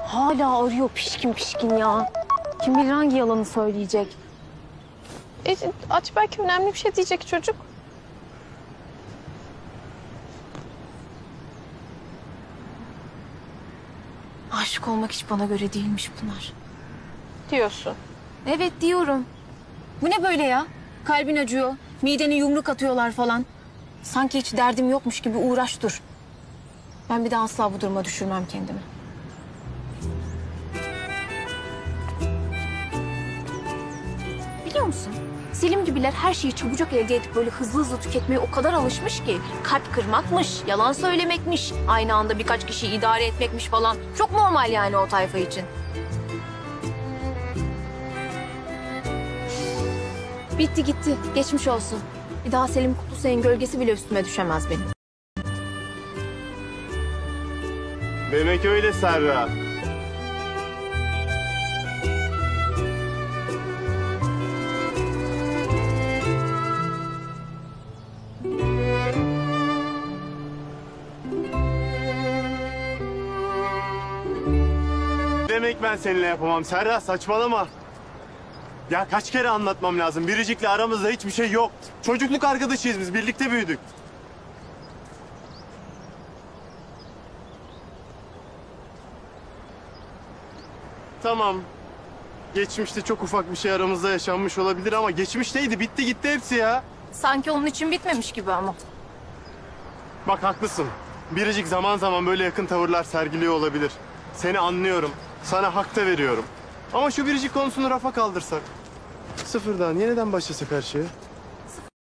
Hala arıyor pişkin pişkin ya. Kim bilir hangi yalanı söyleyecek. Aç, belki önemli bir şey diyecek çocuk. Aşık olmak hiç bana göre değilmiş Pınar. Diyorsun. Evet diyorum. Bu ne böyle ya? Kalbin acıyor, midene yumruk atıyorlar falan. Sanki hiç derdim yokmuş gibi uğraş dur. Ben bir daha asla bu duruma düşürmem kendimi. Biliyor musun? Selim gibiler her şeyi çabucak elde edip böyle hızlı hızlı tüketmeye o kadar alışmış ki. Kalp kırmakmış, yalan söylemekmiş, aynı anda birkaç kişiyi idare etmekmiş falan. Çok normal yani o tayfa için. Bitti gitti, geçmiş olsun. Bir daha Selim Kutlusay'ın gölgesi bile üstüme düşemez benim. Demek öyle Serra. Demek ben seninle yapamam Serra, saçmalama. Ya kaç kere anlatmam lazım. Biricik'le aramızda hiçbir şey yok. Çocukluk arkadaşıyız biz, birlikte büyüdük. Tamam. Geçmişte çok ufak bir şey aramızda yaşanmış olabilir ama geçmişteydi, bitti gitti hepsi ya. Sanki onun için bitmemiş gibi ama. Bak haklısın. Biricik zaman zaman böyle yakın tavırlar sergiliyor olabilir. Seni anlıyorum. Sana hak da veriyorum. Ama şu Biricik konusunu rafa kaldırsak. Sıfırdan yeniden başlasak her şeye.